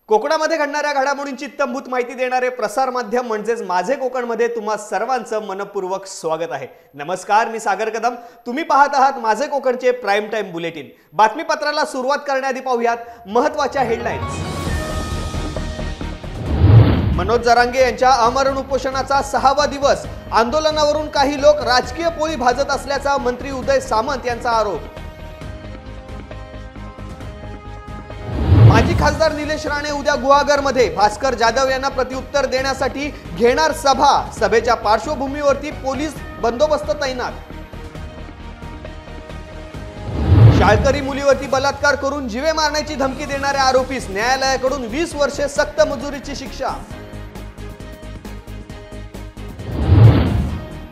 कोकणामध्ये घडणाऱ्या घडामोडींची इत्थंभूत माहिती देणारे प्रसार माध्यम म्हणजेच माझे कोकणमध्ये तुम्हा सर्वांचं मनपूर्वक स्वागत आहे। नमस्कार, मी सागर कदम। तुम्ही पाहत आहात माझे कोकणचे प्राइम टाइम बुलेटिन। बातमीपत्राला सुरुवात करण्याआधी पाहूयात महत्त्वाच्या हेडलाईन्स। मनोज जरांगे यांच्या आमरण उपोषणाचा 6वा दिवस। आंदोलनावरून काही लोक राजकीय पोळी भाजत असल्याचा मंत्री उदय सामंत यांचा आरोप। माजी खासदार निलेश राणे उद्या गुहागरमध्ये भास्कर जाधव यांना प्रत्युत्तर देण्यासाठी घेणार सभा। सभेच्या पार्श्वभूमीवरती पोलीस बंदोबस्त तैनात। शाळकरी मुलीवरती बलात्कार करून जीवे मारण्याची धमकी देणाऱ्या आरोपीस न्यायालयाकडून 20 वर्षे सक्त मजुरीची शिक्षा।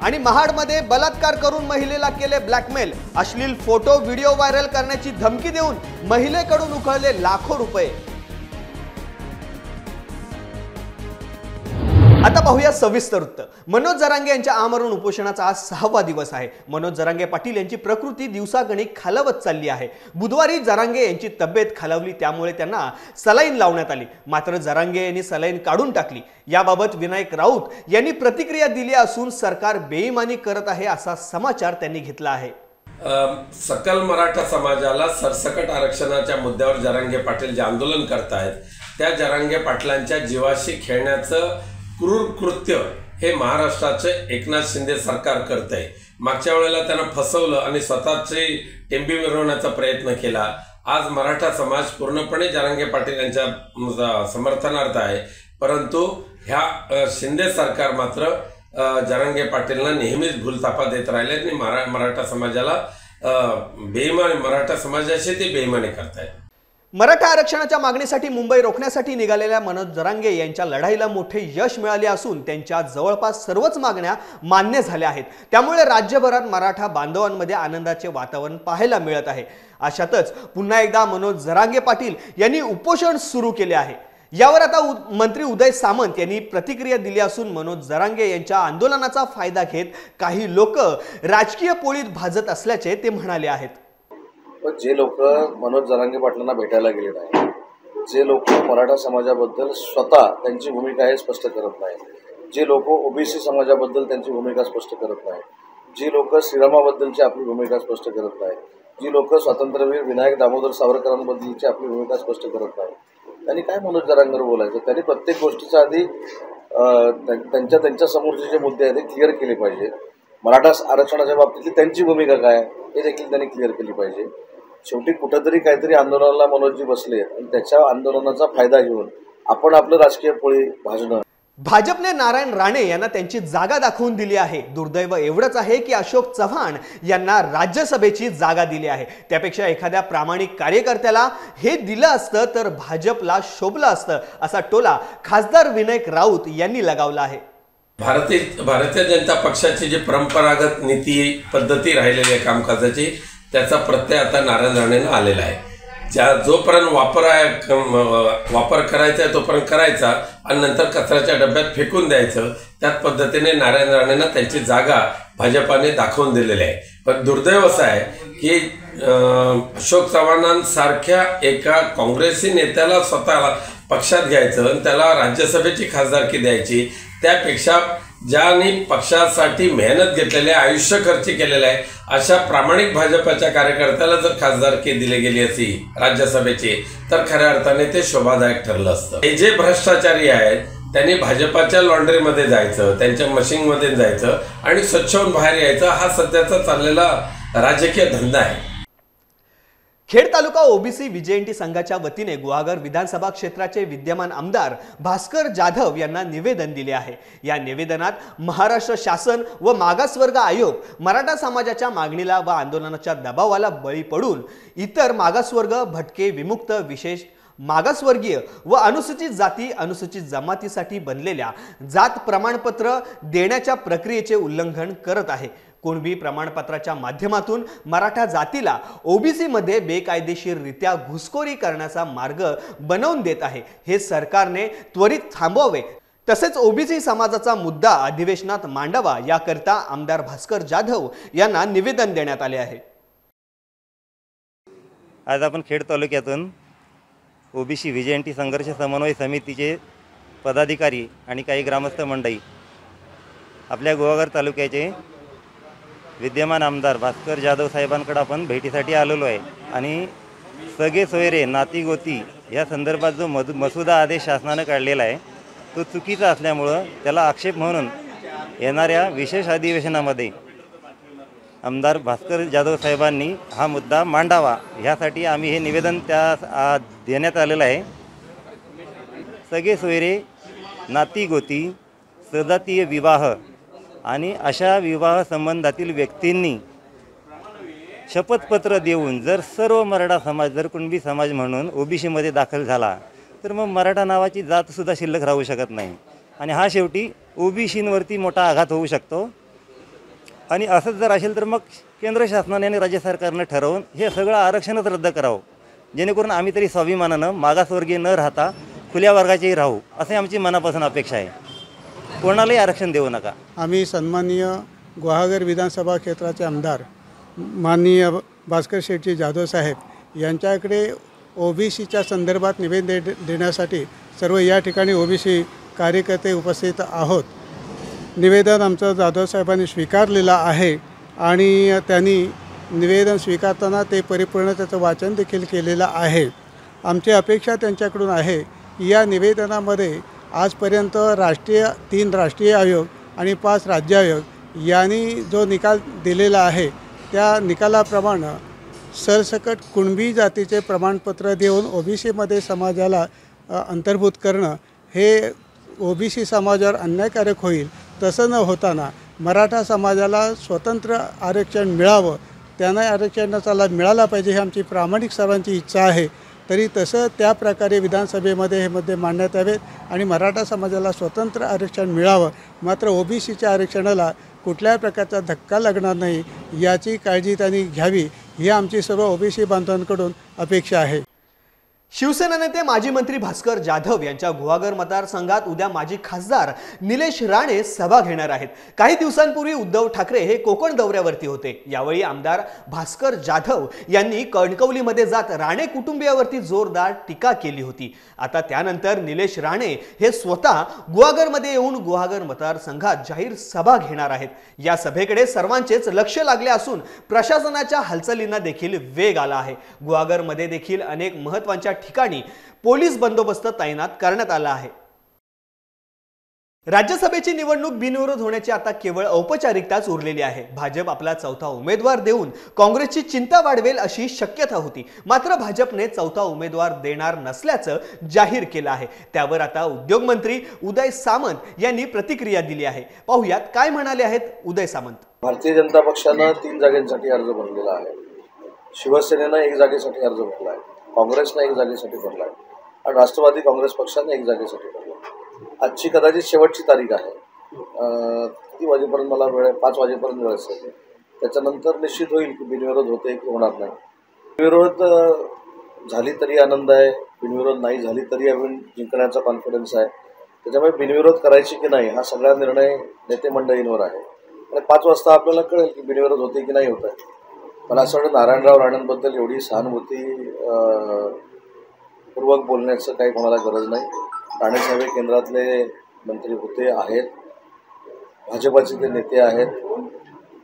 आणि महाडमध्ये बलात्कार करून महिलेला केले ब्लॅकमेल। अश्लील फोटो व्हिडिओ व्हायरल करण्याची धमकी देऊन महिलेकडून उकळले लाखो रुपये। आता पाहूया सविस्तर वृत्त। मनोज जरांगे यांच्या आमरण उपोषणाचा आज 6वा दिवस आहे। मनोज जरांगे पाटील यांची प्रकृती दिवसागणिक खालावत चालली आहे। बुधवारी जरांगे यांची तब्येत खालावली, त्यामुळे त्यांना सलाईन लावण्यात आली। मात्र जरांगे यांनी सलाईन काढून टाकली। याबाबत विनायक राऊत यांनी प्रतिक्रिया दिली असून सरकार बेईमानी करत आहे असा समाचार त्यांनी घेतला आहे। सकल मराठा समाजाला सरसकट आरक्षणाच्या मुद्द्यावर जरांगे पाटील जे आंदोलन करतायत त्या जरांगे पाटलांच्या जीवाशी खेळण्याचं क्रूर कृत्य हे महाराष्ट्राचे एकनाथ शिंदे सरकार करत आहे। मागच्या वेळेला त्यांना फसवलं आणि स्वतःची टेंबी मिरवण्याचा प्रयत्न केला। आज मराठा समाज पूर्णपणे जरांगे पाटील यांच्या समर्थनार्थ आहे, परंतु ह्या शिंदे सरकार मात्र जरांगे पाटीलना नेहमीच भूलथापा देत राहिले आणि मराठा समाजाला मराठा समाजाशी ते बेईमानी करतायत। मराठा आरक्षणाच्या मागणीसाठी मुंबई रोखण्यासाठी निघालेल्या मनोज जरांगे यांच्या लढाईला मोठे यश मिळाले असून त्यांच्या जवळपास सर्वच मागण्या मान्य झाल्या आहेत। त्यामुळे राज्यभरात मराठा बांधवांमध्ये आनंदाचे वातावरण पाहायला मिळत आहे। अशातच पुन्हा एकदा मनोज जरांगे पाटील यांनी उपोषण सुरू केले आहे। यावर आता मंत्री उदय सामंत यांनी प्रतिक्रिया दिली असून मनोज जरांगे यांच्या आंदोलनाचा फायदा घेत काही लोक राजकीय पोळीत भाजत असल्याचे ते म्हणाले आहेत। जे लोक मनोज जरांगे पाटलांना भेटायला गेले नाही, जे लोक मराठा समाजाबद्दल स्वतः त्यांची भूमिका हे स्पष्ट करत नाही, जे लोक ओबीसी समाजाबद्दल त्यांची भूमिका स्पष्ट करत नाही, जी लोक श्रीरामाबद्दलची आपली भूमिका स्पष्ट करत नाही, जी लोक स्वातंत्र्यवीर विनायक दामोदर सावरकरांबद्दलची आपली भूमिका स्पष्ट करत नाही, त्यांनी काय मनोज जरांगेवर बोलायचं? त्यांनी प्रत्येक गोष्टीच्या आधी त्यांच्या समोरचे जे मुद्दे आहेत ते क्लिअर केले पाहिजे। मराठा आरक्षणाच्या बाबतीतली त्यांची भूमिका काय हे देखील त्यांनी क्लिअर केली पाहिजे। शेवटी कुठंतरी काहीतरी आंदोलनाला मनोजजी बसले आणि त्याच्या आंदोलनाचा फायदा घेऊन आपण आपलं राजकीय पोळी भाजणं। भाजपने नारायण राणे यांना त्यांची जागा दाखवून दिली आहे। दुर्दैव एवढंच आहे की अशोक चव्हाण यांना राज्यसभेची जागा दिली आहे। त्यापेक्षा एखाद्या प्रामाणिक कार्यकर्त्याला हे दिलं असतं तर भाजपला शोभलं असतं, असा टोला खासदार विनायक राऊत यांनी लगावला आहे। भारतीय जनता पक्षाची जी परंपरागत नीती पद्धती राहिलेली आहे कामकाजाची, त्याचा प्रत्यय आता नारायण राणेंना आलेला आहे। जोपर्यंत वापर करायचा आहे तोपर्यंत करायचा आणि नंतर कचऱ्याच्या डब्यात फेकून द्यायचं। त्याच पद्धतीने नारायण राणेंना त्यांची जागा भाजपाने दाखवून दिलेली आहे। पण दुर्दैव असं आहे की अशोक चव्हाणांसारख्या एका काँग्रेसी नेत्याला स्वतःला पक्षात घ्यायचं आणि त्याला राज्यसभेची खासदारकी द्यायची, त्यापेक्षा ज्यांनी पक्षासाठी मेहनत घेतलेली आहे, आयुष्य खर्च केलेलं आहे, अशा प्रामाणिक भाजपच्या कार्यकर्त्याला जर खासदारकी दिली गेली असती राज्यसभेची तर खऱ्या अर्थाने ते शोभादायक ठरलं असतं। हे जे भ्रष्टाचारी आहेत त्यांनी भाजपाच्या लॉन्ड्रीमध्ये जायचं, त्यांच्या मशीनमध्ये जायचं आणि स्वच्छ होऊन बाहेर यायचं, हा सध्याचा चाललेला राजकीय धंदा आहे। खेड तालुका ओबीसी विजयंती संघाच्या वतीने गुहागर विधानसभा क्षेत्राचे विद्यमान आमदार भास्कर जाधव यांना निवेदन दिले आहे। या निवेदनात महाराष्ट्र शासन व मागासवर्ग आयोग मराठा समाजाच्या मागणीला व आंदोलनाच्या दबावाला बळी पडून इतर मागासवर्ग, भटके, विमुक्त, विशेष मागासवर्गीय व अनुसूचित जाती अनुसूचित जमातीसाठी बनलेल्या जात प्रमाणपत्र देण्याच्या प्रक्रियेचे उल्लंघन करत आहे। कुणबी प्रमाणपत्राच्या माध्यमातून मराठा जातीला ओबीसी मध्ये बेकायदेशीररित्या घुसखोरी करण्याचा मार्ग बनवून देत आहे। हे सरकारने त्वरित थांबवावे, तसेच ओबीसी समाजाचा मुद्दा अधिवेशनात मांडावा याकरिता आमदार भास्कर जाधव यांना निवेदन देण्यात आले आहे। आज आपण खेड तालुक्यातून ओबीसी व्हिजेंटी संघर्ष समन्वय समितीचे पदाधिकारी आणि काही ग्रामस्थ मंडळी आपल्या गुहागर तालुक्याचे विद्यमान आमदार भास्कर जाधव साहेबांकडे आपण भेटीसाठी आलेलो आहे आणि सगळे सोयरे नाती गोती या संदर्भात जो मसुदा आदेश शासनाने काढलेला आहे तो चुकीचा असल्यामुळं त्याला आक्षेप म्हणून येणाऱ्या विशेष अधिवेशनामध्ये आमदार भास्कर जाधव साहेबांनी हा मुद्दा मांडावा ह्यासाठी आम्ही हे निवेदन देण्यात आलेलं आहे। सगळे सोयरे नाती गोती सजातीय विवाह आणि अशा विवाह संबंधातील व्यक्तींनी शपथपत्र देऊन जर सर्व मराठा समाज जर कुणबी समाज म्हणून ओबीसीमध्ये दाखल झाला तर मग मराठा नावाची जातसुद्धा शिल्लक राहू शकत नाही आणि हा शेवटी ओबीसींवरती मोठा आघात होऊ शकतो। आणि असंच जर असेल तर मग केंद्र शासनाने आणि राज्य सरकारनं ठरवून हे सगळं आरक्षणच रद्द करावं जेणेकरून आम्ही तरी स्वाभिमानानं मागासवर्गीय न राहता खुल्या वर्गाचेही राहू असे आमची मनापासून अपेक्षा आहे। कोणालाही आरक्षण देऊ नका। आम्ही सन्माननीय गुहागर विधानसभा क्षेत्राचे आमदार माननीय भास्कर शेटजी जाधव साहेब यांच्याकडे ओबीसीच्या संदर्भात निवेदन देण्यासाठी सर्व या ठिकाणी ओबीसी कार्यकर्ते उपस्थित आहोत। निवेदन आमचं जाधव साहेबांनी स्वीकारलेलं आहे आणि त्यांनी निवेदन स्वीकारताना ते परिपूर्ण त्याचं वाचन देखील केलेलं आहे। आमची अपेक्षा त्यांच्याकडून आहे की या निवेदनामध्ये आजपर्यंत 3 राष्ट्रीय आयोग आणि 5 राज्य आयोग यांनी जो निकाल दिलेला आहे त्या निकालाप्रमाणे सरसकट कुणबी जातीचे प्रमाणपत्र देऊन ओबीसीमध्ये समाजाला अंतर्भूत करणं हे ओबीसी समाजावर अन्यायकारक होईल। तसं न होताना मराठा समाजाला स्वतंत्र आरक्षण मिळावं त्यांना आरक्षणाचा लाभ मिळाला पाहिजे ही आमची प्रामाणिक सर्वांची इच्छा आहे। तरी तसं त्या प्रकारे विधानसभेमध्ये हे मुद्दे मांडण्यात यावेत आणि मराठा समाजाला स्वतंत्र आरक्षण मिळावं मात्र ओबीसीच्या आरक्षणाला कुठल्याही प्रकारचा धक्का लागणार नाही याची काळजी त्यांनी घ्यावी ही आमची सर्व ओबीसी बांधवांकडून अपेक्षा आहे। शिवसेना नेते माजी मंत्री भास्कर जाधव यांच्या गुहागर मतदारसंघात उद्या माजी खासदार निलेश राणे सभा घेणार आहेत। काही दिवसांपूर्वी उद्धव ठाकरे हे कोकण दौऱ्यावरती होते। यावेळी आमदार भास्कर जाधव यांनी कणकवलीमध्ये जात राणे कुटुंबियावरती जोरदार टीका केली होती। आता त्यानंतर निलेश राणे हे स्वतः गुहागरमध्ये येऊन गुहागर मतदारसंघात जाहीर सभा घेणार आहेत। या सभेकडे सर्वांचेच लक्ष लागले असून प्रशासनाच्या हालचालींना देखील वेग आला आहे। गुहागरमध्ये देखील अनेक महत्त्वाच्या ठिकाणी पोलीस बंदोबस्त तैनात करण्यात आला आहे। राज्यसभेची निवडणूक बिनविरोध होण्याची आता केवळ औपचारिकताच उरलेली आहे। भाजप आपला चौथा उमेदवार देऊन काँग्रेसची चिंता वाढवेल अशी शक्यता होती मात्र भाजपने चौथा उमेदवार देणार नसल्याचं जाहीर केलं आहे। त्यावर आता उद्योग मंत्री उदय सामंत यांनी प्रतिक्रिया दिली आहे। पाहूयात काय म्हणाले आहेत उदय सामंत। भारतीय जनता पक्षानं 3 जागांसाठी अर्ज भरलेला आहे। शिवसेनेनं 1 जागेसाठी अर्ज भरला आहे। काँग्रेसनं 1 जागेसाठी भरला आहे आणि राष्ट्रवादी काँग्रेस पक्षाने 1 जागेसाठी भरला। आजची कदाचित शेवटची तारीख आहे। किती वाजेपर्यंत मला वेळ आहे? 5 वाजेपर्यंत वेळ असेल। त्याच्यानंतर निश्चित होईल की बिनविरोध होते की होणार नाही। बिनविरोध झाली तरी आनंद आहे, बिनविरोध नाही झाली तरी आपण जिंकण्याचा कॉन्फिडन्स आहे। त्याच्यामुळे बिनविरोध करायची की नाही हा सगळा निर्णय नेते मंडळींवर आहे आणि 5 वाजता आपल्याला कळेल की बिनविरोध होते की नाही होत आहे। मला असं वाटतं नारायणराव राणेंबद्दल एवढी सहानुभूती पूर्वक बोलण्याचं काही कोणाला गरज नाही। राणेसाहेब केंद्रातले मंत्री होते आहेत, भाजपाचे ते नेते आहेत।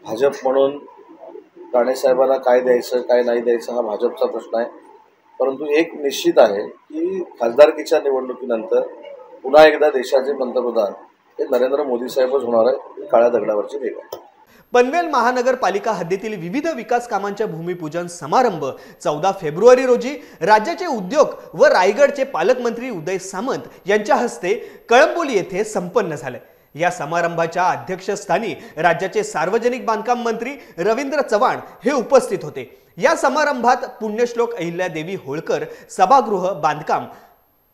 भाजप म्हणून राणेसाहेबांना काय द्यायचं काय नाही द्यायचं हा भाजपचा प्रश्न आहे। परंतु एक निश्चित आहे की खासदारकीच्या निवडणुकीनंतर पुन्हा एकदा देशाचे पंतप्रधान हे नरेंद्र मोदी साहेबच होणार आहे। काळ्या दगडावरची रेघ आहे। पनवेल महानगरपालिका हद्दीतील विविध विकास कामांचे भूमिपूजन समारंभ 14 फेब्रुवारी रोजी राज्याचे उद्योग व रायगडचे पालकमंत्री उदय सामंत यांच्या हस्ते कळंबोली येथे संपन्न झाले। या समारंभाच्या अध्यक्षस्थानी राज्याचे सार्वजनिक बांधकाम मंत्री रवींद्र चव्हाण हे उपस्थित होते। या समारंभात पुण्यश्लोक अहिल्यादेवी होळकर सभागृह बांधकाम,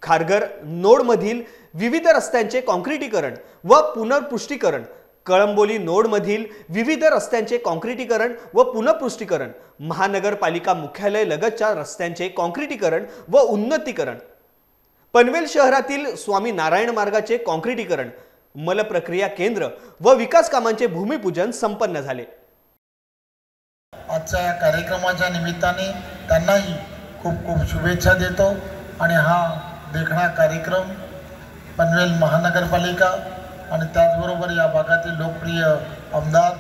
खारघर नोडमधील विविध रस्त्यांचे काँक्रिटीकरण व पुनर्पुष्टीकरण, कळंबोली नोडमधील विविध रस्त्यांचे काँक्रिटीकरण व पुनर्पुष्टीकरण, महानगरपालिका मुख्यालय लगतच्या रस्त्यांचे काँक्रिटीकरण व उन्नतीकरण, पनवेल शहरातील स्वामी नारायण मार्गाचे काँक्रिटीकरण, मलप्रक्रिया केंद्र व विकास कामांचे भूमिपूजन संपन्न झाले। आजच्या कार्यक्रमाच्या निमित्ताने त्यांनाही खूप खूप शुभेच्छा देतो आणि हा देखणा कार्यक्रम पनवेल महानगरपालिका आणि त्याचबरोबर या भागातील लोकप्रिय आमदार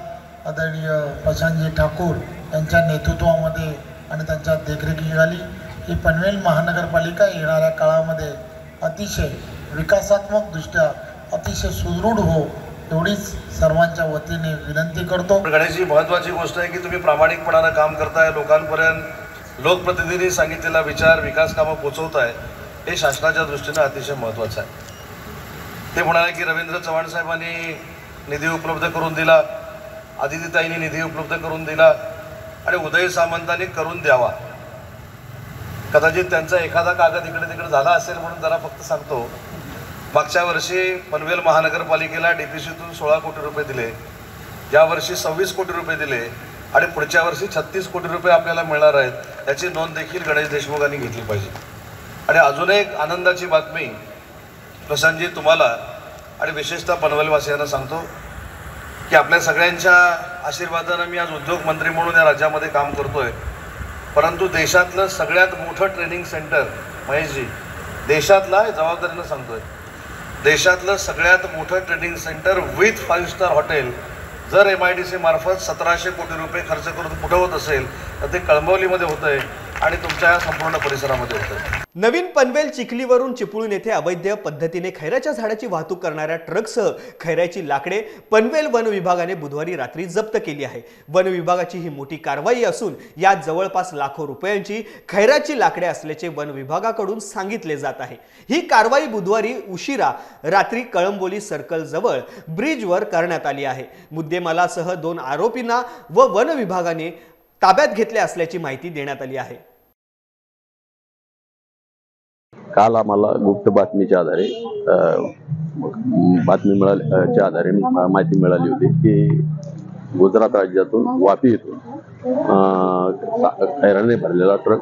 आदरणीय प्रशांतजी ठाकूर यांच्या नेतृत्वामध्ये आणि त्यांच्या देखरेखीखाली ही पनवेल महानगरपालिका येणाऱ्या काळामध्ये अतिशय विकासात्मकदृष्ट्या अतिशय सुदृढ हो एवढीच सर्वांच्या वतीने विनंती करतो। गणेशजी, महत्त्वाची गोष्ट आहे की तुम्ही प्रामाणिकपणानं काम करताय, लोकांपर्यंत लोकप्रतिनिधींनी सांगितलेला विचार विकास कामं पोचवताय, हे शासनाच्या दृष्टीनं अतिशय महत्त्वाचं आहे। ते म्हणाले की रवींद्र चव्हाण साहेबांनी निधी उपलब्ध करून दिला, आदितीताईंनी निधी उपलब्ध करून दिला आणि उदय सामंतांनी करून द्यावा। कदाचित त्यांचा एखादा कागद इकडे तिकडे झाला असेल म्हणून जरा फक्त सांगतो, मागच्या वर्षी पनवेल महानगरपालिकेला DPCतून 16 कोटी रुपये दिले, यावर्षी 26 कोटी रुपये दिले आणि पुढच्या वर्षी 36 कोटी रुपये आपल्याला मिळणार आहेत, याची नोंद देखील गणेश देशमुखांनी घेतली पाहिजे। आणि अजून एक आनंदाची बातमी प्रशांतजी तुम्हाला आणि विशेषतः पनवेलवासियांना सांगतो की आपल्या सगळ्यांच्या आशीर्वादानं मी आज उद्योग मंत्री म्हणून या राज्यामध्ये काम करतोय, परंतु देशातलं सगळ्यात मोठं ट्रेनिंग सेंटर, महेशजी, देशातला जबाबदारीनं सांगतोय, देशातलं सगळ्यात मोठं training centre with 5 star hotel जर MIDC मार्फत 1700 कोटी रुपये खर्च करून कुठं होत असेल तर ते कळंबवलीमध्ये होतं आहे आणि तुमच्या संपूर्ण परिसरामध्ये होतं आहे। नवीन पनवेल चिखलीवरून चिपळूण येथे अवैध पद्धतीने खैराच्या झाडाची वाहतूक करणाऱ्या ट्रकसह खैराची लाकडे पनवेल वन विभागाने बुधवारी रात्री जप्त केली आहे। वन विभागाची ही मोठी कारवाई असून यात जवळपास लाखो रुपयांची खैराची लाकडे असल्याचे वन विभागाकडून सांगितले जात आहे। ही कारवाई बुधवारी उशिरा रात्री कळंबोली सर्कल जवळ ब्रिजवर करण्यात आली आहे। मुद्देमालासह 2 आरोपींना व वन विभागाने ताब्यात घेतले असल्याची माहिती देण्यात आली आहे। काल आम्हाला गुप्त बातमीच्या आधारे माहिती मिळाली होती की गुजरात राज्यातून वापी येथून खैराने भरलेला ट्रक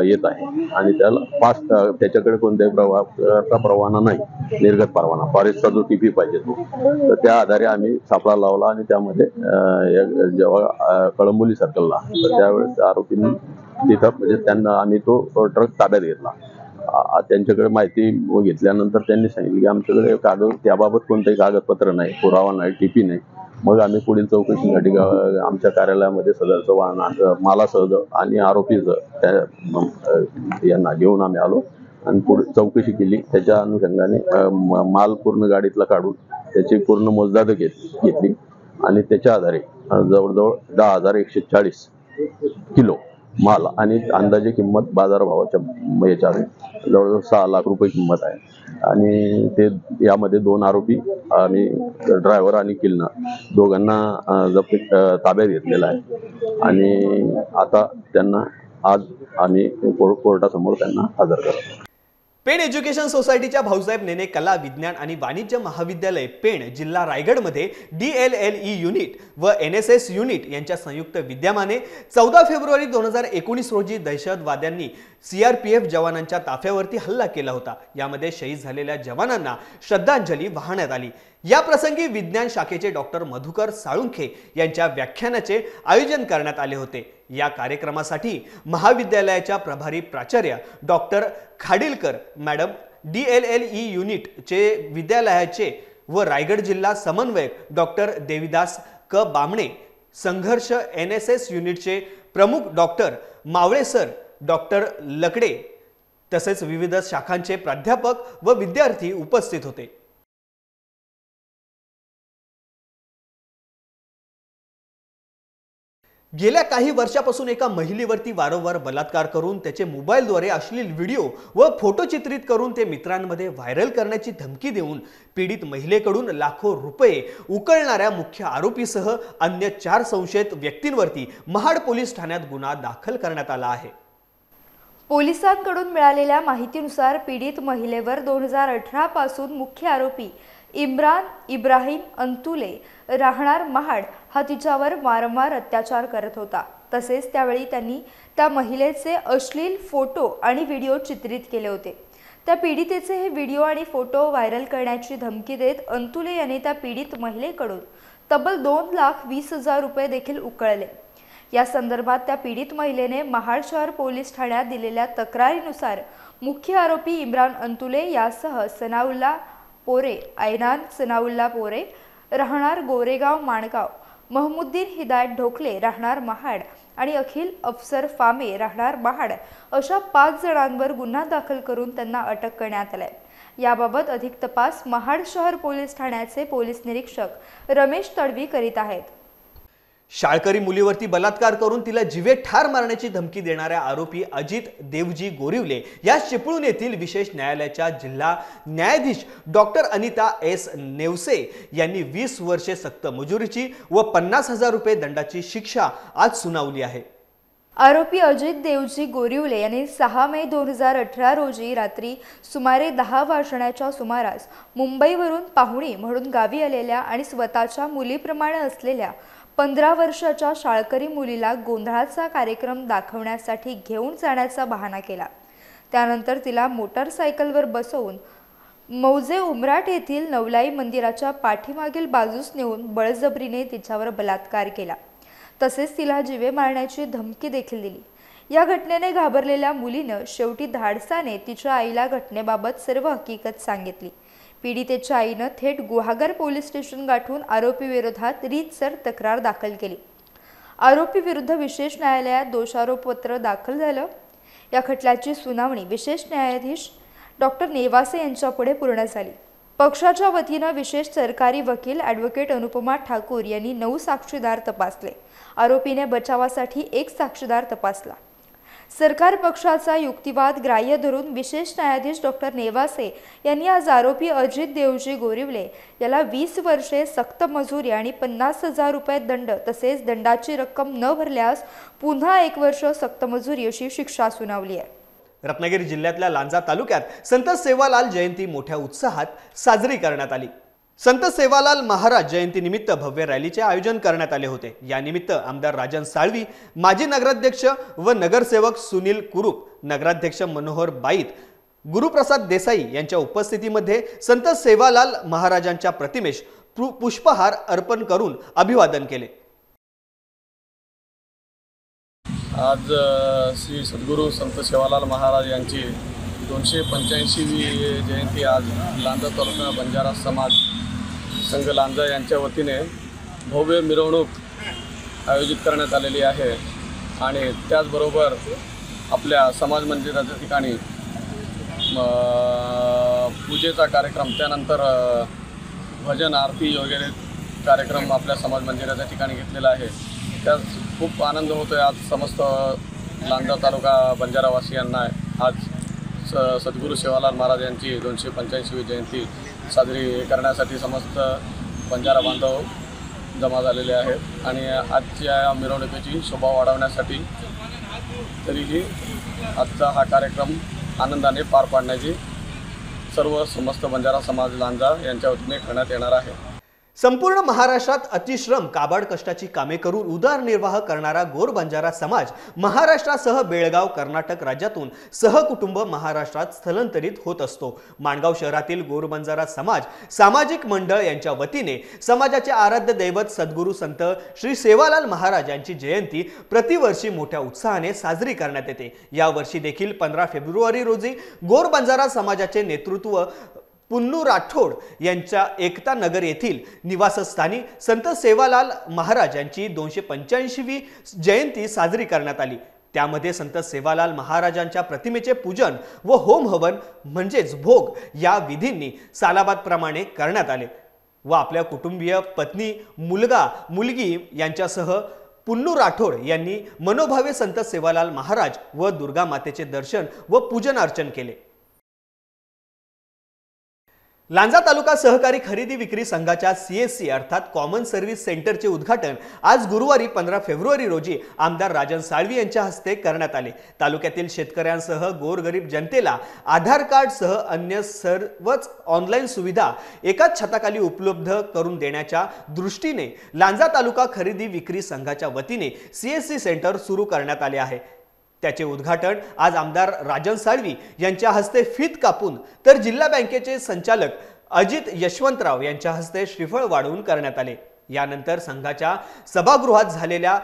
येत आहे आणि त्याच्याकडे कोणत्याही परवाना नाही, निर्गत परवाना, फॉरेस्टचा जो TP पाहिजे तो, तर त्या आधारे आम्ही सापळा लावला आणि त्यामध्ये जेव्हा कळंबोली सर्कलला तर त्यावेळेस आरोपींनी तिथं म्हणजे त्यांना आम्ही तो ट्रक ताब्यात घेतला। त्यांच्याकडे माहिती घेतल्यानंतर त्यांनी सांगितले की आमच्याकडे त्याबाबत कोणतेही कागदपत्र नाही, पुरावा नाही, TP नाही। मग आम्ही पुढील चौकशीसाठी आमच्या कार्यालयामध्ये सदरचं वाहन मालासह आणि आरोपीचं यांना घेऊन आम्ही आलो आणि पुढे चौकशी केली। त्याच्या अनुषंगाने माल पूर्ण गाडीतला काढून त्याची पूर्ण मोजदाद घेतली आणि त्याच्या आधारे जवळजवळ 10,140 किलो माल आणि अंदाजे किंमत बाजारभावाच्या याच्यावर जवळजवळ 6 लाख रुपये किंमत आहे आणि ते यामध्ये 2 आरोपी आणि ड्रायव्हर आणि किलनर दोघांना ताब्यात घेतलेला आहे आणि आता त्यांना आज आम्ही कोर्टासमोर त्यांना हजर करतो। पेण एज्युकेशन सोसायटीच्या भाऊसाहेब नेने कला विज्ञान आणि वाणिज्य महाविद्यालय पेण जिल्हा रायगडमध्ये DLLE युनिट व NSS युनिट यांच्या संयुक्त विद्यमाने 14 फेब्रुवारी 2019 रोजी दहशतवाद्यांनी CRPF जवानांच्या ताफ्यावरती हल्ला केला होता। यामध्ये शहीद झालेल्या जवानांना श्रद्धांजली वाहण्यात आली। या प्रसंगी विज्ञान शाखेचे डॉक्टर मधुकर साळुंखे यांच्या व्याख्यानाचे आयोजन करण्यात आले होते। या कार्यक्रमासाठी महाविद्यालयाच्या प्रभारी प्राचार्य doctor Khadilkar madam, DLLE unit चे विद्यालयाचे व रायगड जिल्हा समन्वयक डॉक्टर देविदास क बामणे, संघर्ष NSS युनिटचे प्रमुख डॉक्टर मावळे सर, डॉक्टर लकडे तसेच विविध शाखांचे प्राध्यापक व विद्यार्थी उपस्थित होते। गेल्या काही वर्षापासून एका महिलेवरती वारंवार बलात्कार करून त्याचे मोबाईलद्वारे अश्लील व्हिडिओ व फोटो चित्रित करून ते मित्रांमध्ये व्हायरल करण्याची धमकी देऊन पीडित महिलेकडून लाखो रुपये उकळणाऱ्या मुख्य आरोपीसह अन्य 4 संशयित व्यक्तींवरती महाड पोलीस ठाण्यात गुन्हा दाखल करण्यात आला आहे। पोलिसांकडून मिळालेल्या माहितीनुसार पीडित महिलेवर 2018 पासून मुख्य आरोपी इम्रान इब्राहिम अंतुले राहणार महाड हा तिच्यावर वारंवार अत्याचार करत होता। तसेच त्यावेळी त्यांनी त्या महिलेचे अश्लील फोटो आणि व्हिडिओ चित्रित केले होते। त्या पीडितेचे हे व्हिडिओ आणि फोटो व्हायरल करण्याची धमकी देत अंतुले यांनी त्या पीडित महिलेकडून तब्बल 2,20,000 रुपये देखील उकळले। या संदर्भात त्या पीडित महिलेने महाड शहर पोलीस ठाण्यात दिलेल्या तक्रारीनुसार मुख्य आरोपी इम्रान अंतुले यासह सनाउल्ला पोरे, ऐनान सनाउल्ला पोरे राहणार गोरेगाव माणगाव, महमुद्दीन हिदायत ढोकले राहणार महाड आणि अखिल अफसर फामे राहणार महाड अशा 5 जणांवर गुन्हा दाखल करून त्यांना अटक करण्यात आली. याबाबत अधिक तपास महाड शहर पोलीस ठाण्याचे पोलीस निरीक्षक रमेश तडवी करीत आहेत. शाळकरी मुलीवरती बलात्कार करून तिला जीवे ठार मारण्याची धमकी देणाऱ्या आरोपी अजित देवजी गोरिवले या चिपळूण येथील विशेष न्यायालयाच्या जिल्हा न्यायाधीश डॉक्टर अनिता एस नेवसे यांनी 20 वर्षे सक्त मजुरीची व 50,000 रुपये दंडाची शिक्षा आज सुनावली आहे. आरोपी अजित देवजी गोरिवले यांनी 6 मे 2018 रोजी रात्री सुमारे 10 वाजण्याच्या सुमारास मुंबईवरून पाहुणी म्हणून गावी आलेल्या आणि स्वतःच्या मुलीप्रमाणे असलेल्या 15 वर्षाच्या शाळकरी मुलीला गोंधळाचा कार्यक्रम दाखवण्यासाठी घेऊन जाण्याचा बहाणा केला. त्यानंतर तिला मोटारसायकलवर बसवून मौजे उमराट येथील नवलाई मंदिराच्या पाठीमागील बाजूस नेऊन बळजबरीने तिच्यावर बलात्कार केला. तसेच तिला जीवे मारण्याची धमकी देखील दिली. या घटनेने घाबरलेल्या मुलीनं शेवटी धाडसाने तिच्या आईला घटनेबाबत सर्व हकीकत सांगितली. पीडितेच्या आईनं थेट गुहागर पोलीस स्टेशन गाठून आरोपी विरोधात रीतसर तक्रार दाखल केली. आरोपी विरुद्ध विशेष न्यायालयात दोषारोपपत्र दाखल झालं. या खटल्याची सुनावणी विशेष न्यायाधीश डॉक्टर नेवासे यांच्यापुढे पूर्ण झाली. पक्षाच्या वतीनं विशेष सरकारी वकील ॲडव्होकेट अनुपमा ठाकूर यांनी 9 साक्षीदार तपासले. आरोपीने बचावासाठी 1 साक्षीदार तपासला. सरकार पक्षाचा युक्तिवाद ग्राह्य धरून विशेष न्यायाधीश डॉक्टर नेवासे यांनी आज आरोपी अजित देवजी गोरिवले याला 20 वर्षे सक्त मजुरी आणि 50,000 रुपये दंड तसेच दंडाची रक्कम न भरल्यास पुन्हा 1 वर्ष सक्त मजुरी अशी शिक्षा सुनावली आहे. रत्नागिरी जिल्ह्यातल्या लांजा तालुक्यात संत सेवालाल जयंती मोठ्या उत्साहात साजरी करण्यात आली. संत सेवालाल महाराज जयंतीनिमित्त भव्य रॅलीचे आयोजन करण्यात आले होते. या निमित्त आमदार राजन साळवी, माजी नगराध्यक्ष व नगरसेवक सुनील कुरूप, नगराध्यक्ष मनोहर बाईत, गुरुप्रसाद देसाई यांच्या उपस्थितीमध्ये संत सेवालाल महाराजांच्या प्रतिमेस पुष्पहार अर्पण करून अभिवादन केले. आज श्री सद्गुरू संत सेवालाल महाराज यांची 285वी जयंती आज लांजा तालुका बंजारा समाज संघ लांजा यांच्या वतीने भव्य मिरवणूक आयोजित करण्यात आलेली आहे. आणि त्याचबरोबर आपल्या समाज मंदिराच्या ठिकाणी पूजेचा कार्यक्रम, त्यानंतर भजन आरती वगैरे कार्यक्रम आपल्या समाज मंदिराच्या ठिकाणी घेतलेला आहे. त्यात खूप आनंद होतो आहे. आज समस्त लांजा तालुका बंजारावासियांना आज सद्गुरू सेवालाल महाराज यांची 285वी जयंती साजरी करण्यासाठी समस्त बंजारा बांधव जमा झालेले आहेत. आणि आजच्या या मिरवणुकीची शोभा वाढवण्यासाठी तरीही आजचा हा कार्यक्रम आनंदाने पार पाडण्याची सर्व समस्त बंजारा समाज लांजा यांच्या वतीने करण्यात येणार आहे. संपूर्ण महाराष्ट्रात अतिश्रम काबाड कष्टाची कामे करून उदरनिर्वाह करणारा गोर बंजारा समाज महाराष्ट्रासह बेळगाव, कर्नाटक राज्यातून सहकुटुंब महाराष्ट्रात स्थलांतरित होत असतो. माणगाव शहरातील गोर बंजारा समाज सामाजिक मंडळ यांच्या वतीने समाजाचे आराध्य दैवत सद्गुरू संत श्री सेवालाल महाराज यांची जयंती प्रतिवर्षी मोठ्या उत्साहाने साजरी करण्यात येते. यावर्षी देखील 15 फेब्रुवारी रोजी गोर बंजारा समाजाचे नेतृत्व पुन्नू राठोड यांच्या एकता नगर येथील निवासस्थानी संत सेवालाल महाराज यांची 285वी जयंती साजरी करण्यात आली. त्यामध्ये संत सेवालाल महाराजांच्या प्रतिमेचे पूजन व होम हवन म्हणजेच भोग या विधींनी सालाबादप्रमाणे करण्यात आले व आपल्या कुटुंबीय पत्नी, मुलगा, मुलगी यांच्यासह पुन्नू राठोड यांनी मनोभावे संत सेवालाल महाराज व दुर्गा मातेचे दर्शन व पूजन अर्चन केले. लांजा तालुका सहकारी खरेदी विक्री संघाच्या CSC अर्थात कॉमन सर्व्हिस सेंटरचे उद्घाटन आज गुरुवारी 15 फेब्रुवारी रोजी आमदार राजन साळवी यांच्या हस्ते करण्यात आले. तालुक्यातील शेतकऱ्यांसह गोरगरीब जनतेला आधार कार्ड सह अन्य सर्वच ऑनलाईन सुविधा एकाच छताखाली उपलब्ध करून देण्याच्या दृष्टीने लांजा तालुका खरेदी विक्री संघाच्या वतीने CSC सेंटर सुरू करण्यात आले आहे. त्याचे उद्घाटन आज आमदार राजन साळवी यांच्या हस्ते फीत कापून तर जिल्हा बँकेचे संचालक अजित यशवंतराव यांच्या हस्ते श्रीफळ वाढवून करण्यात आले. यानंतर संघाच्या सभागृहात झालेल्या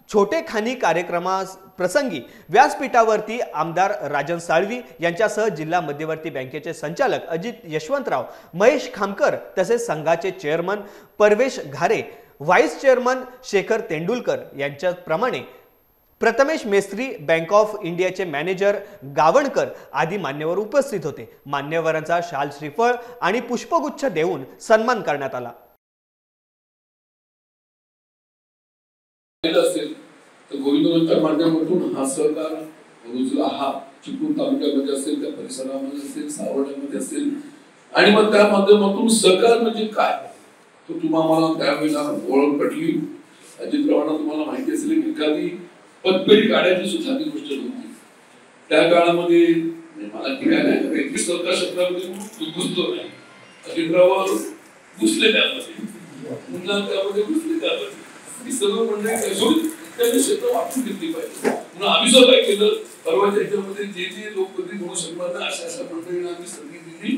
छोटे खानी कार्यक्रमाप्रसंगी व्यासपीठावरती आमदार राजन साळवी यांच्यासह जिल्हा मध्यवर्ती बँकेचे संचालक अजित यशवंतराव, महेश खामकर तसेच संघाचे chairman Parvesh Ghare, vice chairman Shekhar Tendulkar यांच्याप्रमाणे प्रथमेश मेस्त्री, बँक ऑफ इंडियाचे मॅनेजर गावणकर आदी मान्यवर उपस्थित होते। मान्यवरांचा शाल, श्रीफळ आणि पुष्पगुच्छ देऊन सन्मान करण्यात आला। असेल तर गोविंदवंतच्या माध्यमातून हा सहकार रुजला, हा चिपळूण तालुक्यामध्ये असेल, त्या परिसरामध्ये असेल, सावर्ड्यामध्ये असेल, आणि मग त्या माध्यमातून सहकार म्हणजे काय तो तुम्हाला त्यावेळेला ओळख पटली। अजितरावांना तुम्हाला माहिती असेल की एखादी पतपेढी काढायची सुद्धा ती गोष्ट नव्हती त्या काळामध्ये। मला की काय नाही सहकार क्षेत्रामध्ये घुसलो नाही, अजितराव घुसले त्यामध्ये, पुन्हा त्यामध्ये घुसले त्यामध्ये सगळं मंडळी त्यांनी क्षेत्र वापरून घेतली पाहिजे। म्हणून आम्ही सुद्धा काय केलं, परवाच्या याच्यामध्ये जे लोकप्रतिनिधी म्हणू शकणार नाही अशा मंडळींना आम्ही संधी दिली।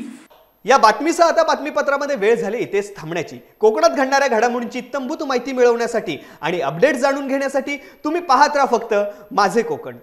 या बातमीसह आता बातमीपत्रामध्ये वेळ झाली इथेच थांबण्याची। कोकणात घडणाऱ्या घडामोडींची तंबूत माहिती मिळवण्यासाठी आणि अपडेट जाणून घेण्यासाठी तुम्ही पाहत राहा फक्त माझे कोकण।